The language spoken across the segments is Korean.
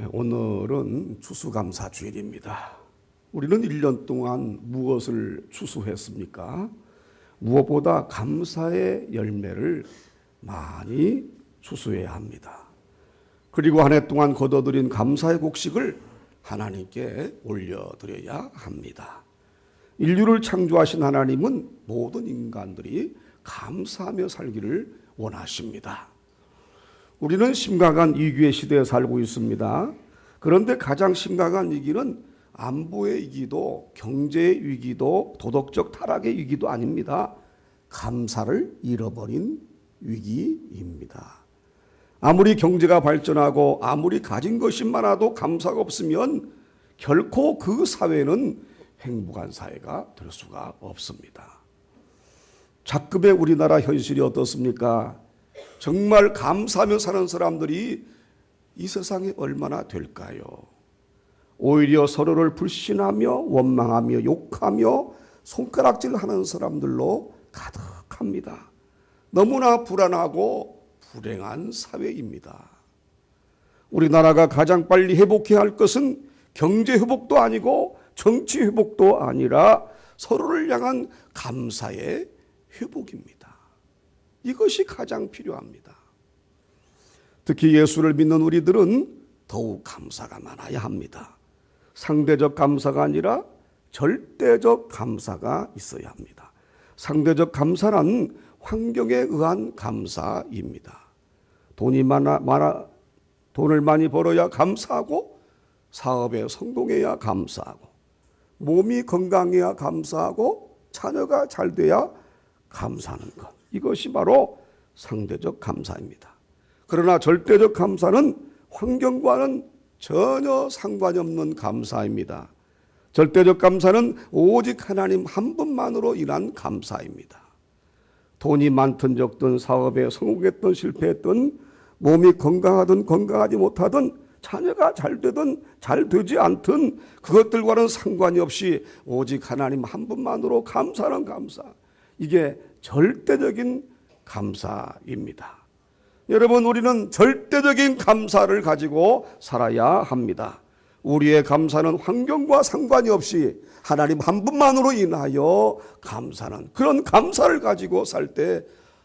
오늘은 추수감사주일입니다. 우리는 1년 동안 무엇을 추수했습니까? 무엇보다 감사의 열매를 많이 추수해야 합니다. 그리고 한 해 동안 거둬들인 감사의 곡식을 하나님께 올려드려야 합니다. 인류를 창조하신 하나님은 모든 인간들이 감사하며 살기를 원하십니다. 우리는 심각한 위기의 시대에 살고 있습니다. 그런데 가장 심각한 위기는 안보의 위기도 경제의 위기도 도덕적 타락의 위기도 아닙니다. 감사를 잃어버린 위기입니다. 아무리 경제가 발전하고 아무리 가진 것이 많아도 감사가 없으면 결코 그 사회는 행복한 사회가 될 수가 없습니다. 작급의 우리나라 현실이 어떻습니까? 정말 감사하며 사는 사람들이 이 세상에 얼마나 될까요? 오히려 서로를 불신하며 원망하며 욕하며 손가락질하는 사람들로 가득합니다. 너무나 불안하고 불행한 사회입니다. 우리나라가 가장 빨리 회복해야 할 것은 경제 회복도 아니고 정치 회복도 아니라 서로를 향한 감사의 회복입니다. 이것이 가장 필요합니다. 특히 예수를 믿는 우리들은 더욱 감사가 많아야 합니다. 상대적 감사가 아니라 절대적 감사가 있어야 합니다. 상대적 감사란 환경에 의한 감사입니다. 돈을 많이 벌어야 감사하고, 사업에 성공해야 감사하고, 몸이 건강해야 감사하고, 자녀가 잘 돼야 감사하는 것. 이것이 바로 상대적 감사입니다. 그러나 절대적 감사는 환경과는 전혀 상관이 없는 감사입니다. 절대적 감사는 오직 하나님 한 분만으로 인한 감사입니다. 돈이 많든 적든 사업에 성공했든 실패했든 몸이 건강하든 건강하지 못하든 자녀가 잘 되든 잘 되지 않든 그것들과는 상관이 없이 오직 하나님 한 분만으로 감사하는 감사. 이게 절대적인 감사입니다. 여러분, 우리는 절대적인 감사를 가지고 살아야 합니다. 우리의 감사는 환경과 상관이 없이 하나님 한 분만으로 인하여 감사는, 그런 감사를 가지고 살 때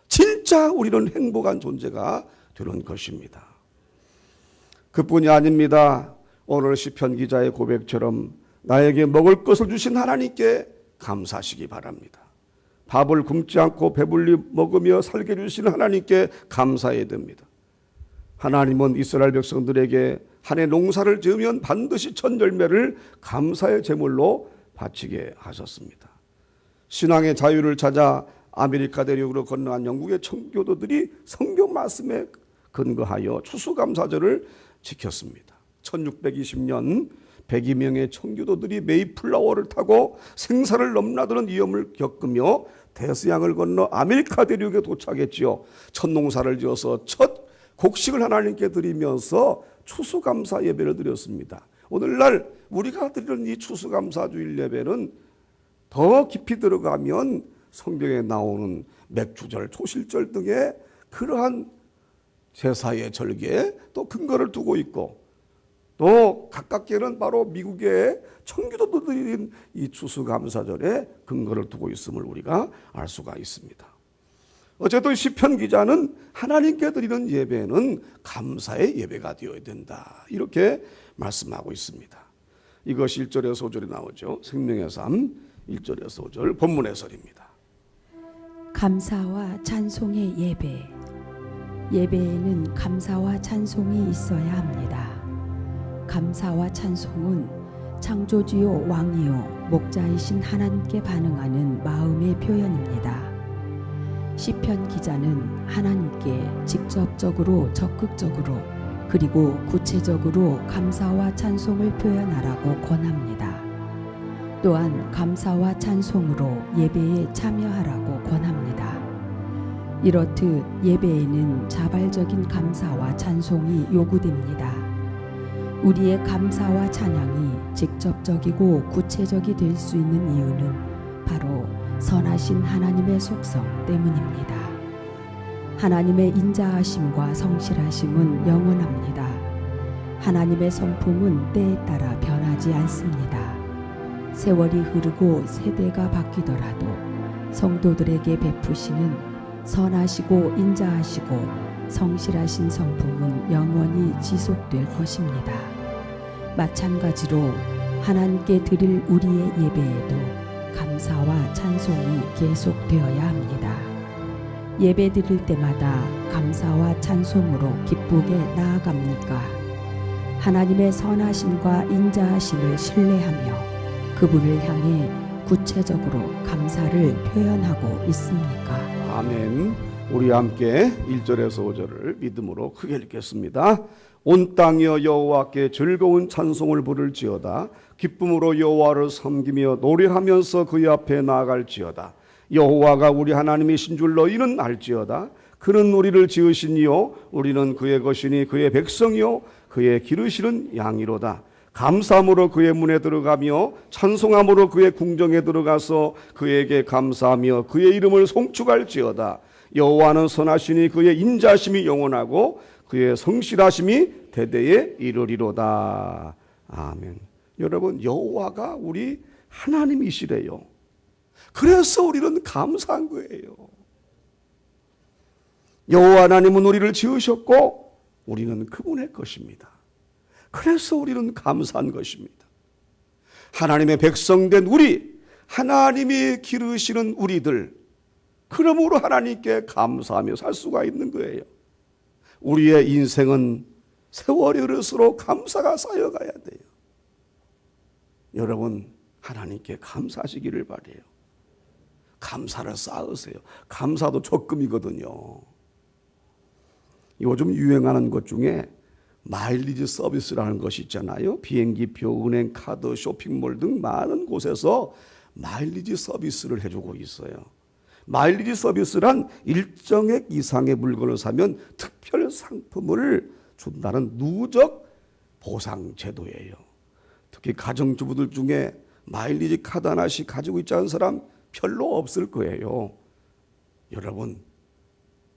진짜 우리는 행복한 존재가 되는 것입니다. 그뿐이 아닙니다. 오늘 시편 기자의 고백처럼 나에게 먹을 것을 주신 하나님께 감사하시기 바랍니다. 밥을 굶지 않고 배불리 먹으며 살게 해주신 하나님께 감사해야 됩니다. 하나님은 이스라엘 백성들에게 한 해 농사를 지으면 반드시 첫 열매를 감사의 제물로 바치게 하셨습니다. 신앙의 자유를 찾아 아메리카 대륙으로 건너간 영국의 청교도들이 성경 말씀에 근거하여 추수감사절을 지켰습니다. 1620년 102명의 청교도들이 메이플라워를 타고 생사를 넘나드는 위험을 겪으며 대서양을 건너 아메리카 대륙에 도착했지요. 첫 농사를 지어서 첫 곡식을 하나님께 드리면서 추수감사 예배를 드렸습니다. 오늘날 우리가 드리는 이 추수감사주일 예배는 더 깊이 들어가면 성경에 나오는 맥주절, 초실절 등의 그러한 제사의 절기에 또 근거를 두고 있고, 또 가깝게는 바로 미국의 청교도들이 드린 이 추수감사절에 근거를 두고 있음을 우리가 알 수가 있습니다. 어쨌든 시편 기자는 하나님께 드리는 예배는 감사의 예배가 되어야 된다, 이렇게 말씀하고 있습니다. 이것이 1절에서 5절에 나오죠. 생명의 삶 1절에서 5절 본문 해설입니다. 감사와 찬송의 예배. 예배에는 감사와 찬송이 있어야 합니다. 감사와 찬송은 창조주요 왕이요 목자이신 하나님께 반응하는 마음의 표현입니다. 시편 기자는 하나님께 직접적으로 적극적으로 그리고 구체적으로 감사와 찬송을 표현하라고 권합니다. 또한 감사와 찬송으로 예배에 참여하라고 권합니다. 이렇듯 예배에는 자발적인 감사와 찬송이 요구됩니다. 우리의 감사와 찬양이 직접적이고 구체적이 될 수 있는 이유는 바로 선하신 하나님의 속성 때문입니다. 하나님의 인자하심과 성실하심은 영원합니다. 하나님의 성품은 때에 따라 변하지 않습니다. 세월이 흐르고 세대가 바뀌더라도 성도들에게 베푸시는 선하시고 인자하시고 성실하신 성품은 영원히 지속될 것입니다. 마찬가지로 하나님께 드릴 우리의 예배에도 감사와 찬송이 계속되어야 합니다. 예배 드릴 때마다 감사와 찬송으로 기쁘게 나아갑니까? 하나님의 선하심과 인자하심을 신뢰하며 그분을 향해 구체적으로 감사를 표현하고 있습니까? 아멘. 우리 함께 1절에서 5절을 믿음으로 크게 읽겠습니다. 온 땅이여 여호와께 즐거운 찬송을 부를지어다. 기쁨으로 여호와를 섬기며 노래하면서 그의 앞에 나아갈지어다. 여호와가 우리 하나님이신 줄 너희는 알지어다. 그는 우리를 지으시니요 우리는 그의 것이니 그의 백성이요 그의 기르시는 양이로다. 감사함으로 그의 문에 들어가며 찬송함으로 그의 궁정에 들어가서 그에게 감사하며 그의 이름을 송축할지어다. 여호와는 선하시니 그의 인자심이 영원하고 그의 성실하심이 대대에 이르리로다. 아멘. 여러분, 여호와가 우리 하나님이시래요. 그래서 우리는 감사한 거예요. 여호와 하나님은 우리를 지으셨고 우리는 그분의 것입니다. 그래서 우리는 감사한 것입니다. 하나님의 백성된 우리, 하나님이 기르시는 우리들, 그러므로 하나님께 감사하며 살 수가 있는 거예요. 우리의 인생은 세월이 흐를수록 감사가 쌓여가야 돼요. 여러분, 하나님께 감사하시기를 바라요. 감사를 쌓으세요. 감사도 적금이거든요. 요즘 유행하는 것 중에 마일리지 서비스라는 것이 있잖아요. 비행기표, 은행카드, 쇼핑몰 등 많은 곳에서 마일리지 서비스를 해주고 있어요. 마일리지 서비스란 일정액 이상의 물건을 사면 특별 상품을 준다는 누적 보상 제도예요. 특히 가정주부들 중에 마일리지 카드 하나씩 가지고 있지 않은 사람 별로 없을 거예요. 여러분,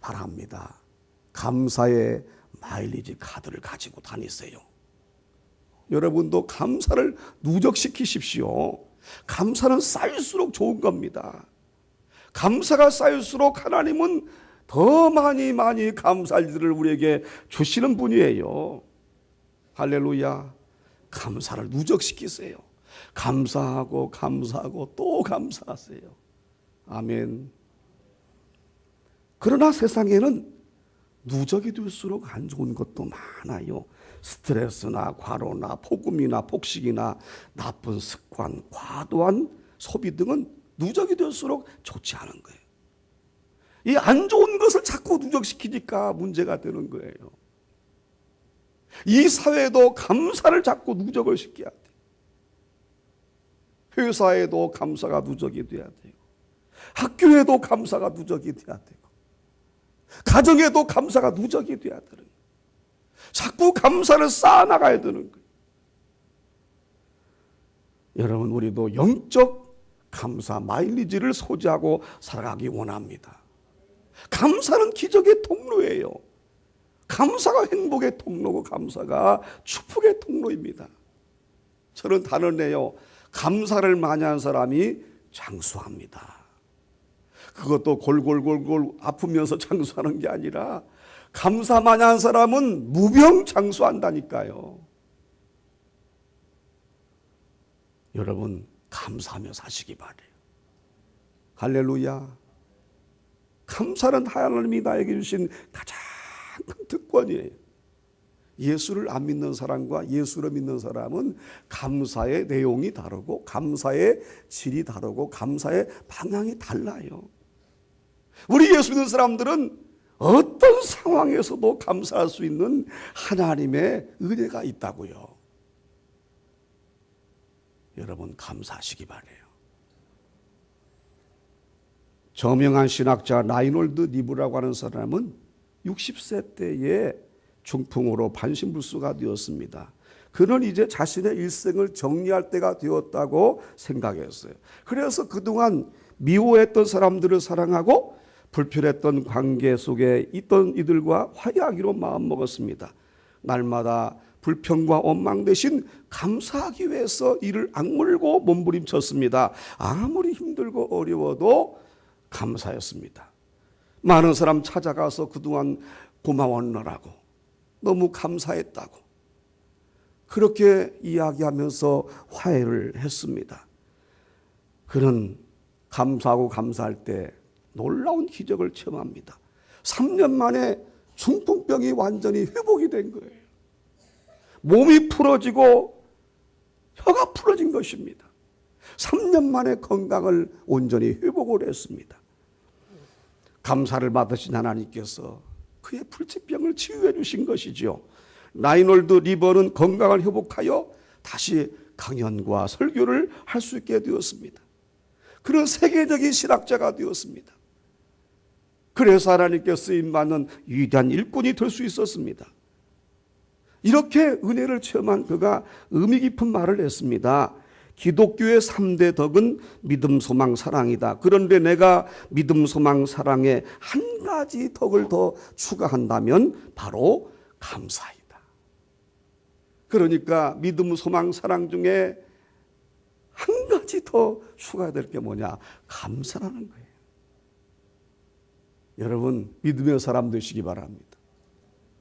바랍니다. 감사의 마일리지 카드를 가지고 다니세요. 여러분도 감사를 누적시키십시오. 감사는 쌓일수록 좋은 겁니다. 감사가 쌓일수록 하나님은 더 많이 감사할 일을 우리에게 주시는 분이에요. 할렐루야. 감사를 누적시키세요. 감사하고 또 감사하세요. 아멘. 그러나 세상에는 누적이 될수록 안 좋은 것도 많아요. 스트레스나 과로나 폭음이나 폭식이나 나쁜 습관, 과도한 소비 등은 누적이 될수록 좋지 않은 거예요. 이 안 좋은 것을 자꾸 누적시키니까 문제가 되는 거예요. 이 사회도 감사를 자꾸 누적을 시켜야 돼요. 회사에도 감사가 누적이 돼야 되고, 학교에도 감사가 누적이 돼야 되고, 가정에도 감사가 누적이 돼야 되는 거예요. 자꾸 감사를 쌓아나가야 되는 거예요. 여러분, 우리도 영적 감사 마일리지를 소지하고 살아가기 원합니다. 감사는 기적의 통로예요. 감사가 행복의 통로고 감사가 축복의 통로입니다. 저는 단언해요. 감사를 많이 한 사람이 장수합니다. 그것도 골골 아프면서 장수하는 게 아니라 감사 많이 한 사람은 무병장수한다니까요. 여러분, 감사하며 사시기 바래요. 할렐루야. 감사는 하나님이 나에게 주신 가장 큰 특권이에요. 예수를 안 믿는 사람과 예수를 믿는 사람은 감사의 내용이 다르고 감사의 질이 다르고 감사의 방향이 달라요. 우리 예수 믿는 사람들은 어떤 상황에서도 감사할 수 있는 하나님의 은혜가 있다고요. 여러분, 감사하시기 바래요. 저명한 신학자 라이놀드 니브라고 하는 사람은 60세 때에 중풍으로 반신불수가 되었습니다. 그는 이제 자신의 일생을 정리할 때가 되었다고 생각했어요. 그래서 그동안 미워했던 사람들을 사랑하고 불편했던 관계 속에 있던 이들과 화해하기로 마음먹었습니다. 날마다 불평과 원망 대신 감사하기 위해서 이를 악물고 몸부림쳤습니다. 아무리 힘들고 어려워도 감사였습니다. 많은 사람 찾아가서 그동안 고마웠노라고, 너무 감사했다고 그렇게 이야기하면서 화해를 했습니다. 그는 감사하고 감사할 때 놀라운 기적을 체험합니다. 3년 만에 중풍병이 완전히 회복이 된 거예요. 몸이 풀어지고 혀가 풀어진 것입니다. 3년 만에 건강을 온전히 회복을 했습니다. 감사를 받으신 하나님께서 그의 불치병을 치유해 주신 것이죠. 라이놀드 리버는 건강을 회복하여 다시 강연과 설교를 할 수 있게 되었습니다. 그런 세계적인 신학자가 되었습니다. 그래서 하나님께 쓰임받는 위대한 일꾼이 될 수 있었습니다. 이렇게 은혜를 체험한 그가 의미 깊은 말을 했습니다. 기독교의 3대 덕은 믿음, 소망, 사랑이다. 그런데 내가 믿음, 소망, 사랑에 한 가지 덕을 더 추가한다면 바로 감사이다. 그러니까 믿음, 소망, 사랑 중에 한 가지 더 추가될 게 뭐냐? 감사라는 거예요. 여러분, 믿음의 사람 되시기 바랍니다.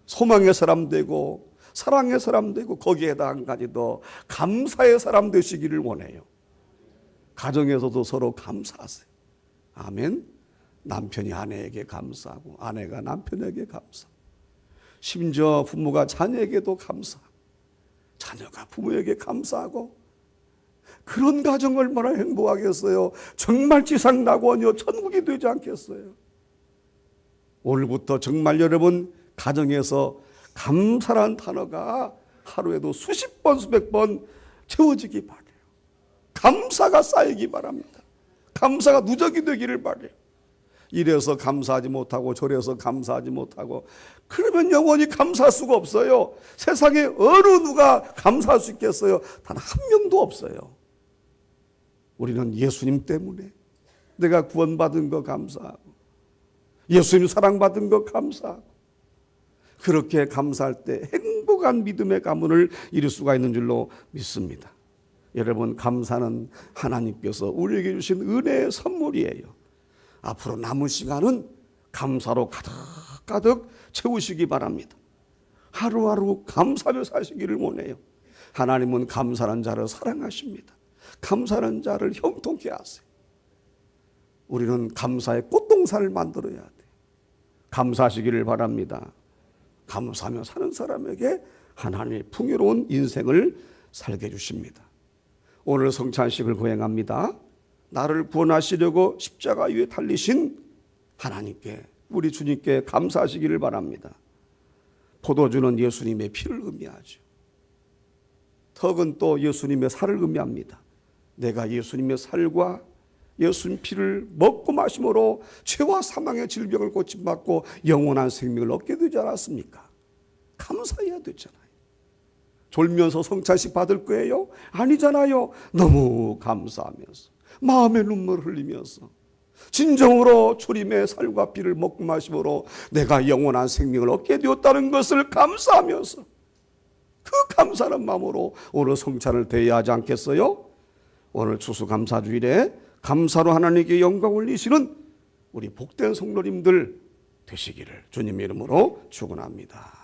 소망의 사람 되고 사랑의 사람 되고 거기에다 한 가지 더 감사의 사람 되시기를 원해요. 가정에서도 서로 감사하세요. 아멘. 남편이 아내에게 감사하고 아내가 남편에게 감사하고 심지어 부모가 자녀에게도 감사하고 자녀가 부모에게 감사하고 그런 가정 얼마나 행복하겠어요. 정말 지상낙원이요 천국이 되지 않겠어요. 오늘부터 정말 여러분 가정에서 감사란 단어가 하루에도 수십 번 수백 번 채워지기 바라요. 감사가 쌓이기 바랍니다. 감사가 누적이 되기를 바라요. 이래서 감사하지 못하고 저래서 감사하지 못하고 그러면 영원히 감사할 수가 없어요. 세상에 어느 누가 감사할 수 있겠어요? 단 한 명도 없어요. 우리는 예수님 때문에 내가 구원받은 거 감사하고 예수님 사랑받은 거 감사하고 그렇게 감사할 때 행복한 믿음의 가문을 이룰 수가 있는 줄로 믿습니다. 여러분, 감사는 하나님께서 우리에게 주신 은혜의 선물이에요. 앞으로 남은 시간은 감사로 가득가득 채우시기 바랍니다. 하루하루 감사하며 사시기를 원해요. 하나님은 감사하는 자를 사랑하십니다. 감사하는 자를 형통케 하세요. 우리는 감사의 꽃동산을 만들어야 돼요. 감사하시기를 바랍니다. 감사하며 사는 사람에게 하나님의 풍요로운 인생을 살게 해주십니다. 오늘 성찬식을 거행합니다. 나를 구원하시려고 십자가 위에 달리신 하나님께 우리 주님께 감사하시기를 바랍니다. 포도주는 예수님의 피를 의미하죠. 턱은 또 예수님의 살을 의미합니다. 내가 예수님의 살과 예수님 피를 먹고 마심으로 죄와 사망의 질병을 고침받고 영원한 생명을 얻게 되지 않았습니까? 감사해야 되잖아요. 졸면서 성찬식 받을 거예요? 아니잖아요. 너무 감사하면서 마음의 눈물을 흘리면서 진정으로 주님의 살과 피를 먹고 마심으로 내가 영원한 생명을 얻게 되었다는 것을 감사하면서 그 감사하는 마음으로 오늘 성찬을 대해야 하지 않겠어요? 오늘 추수감사주일에 감사로 하나님께 영광 올리시는 우리 복된 성도님들 되시기를 주님의 이름으로 축원합니다.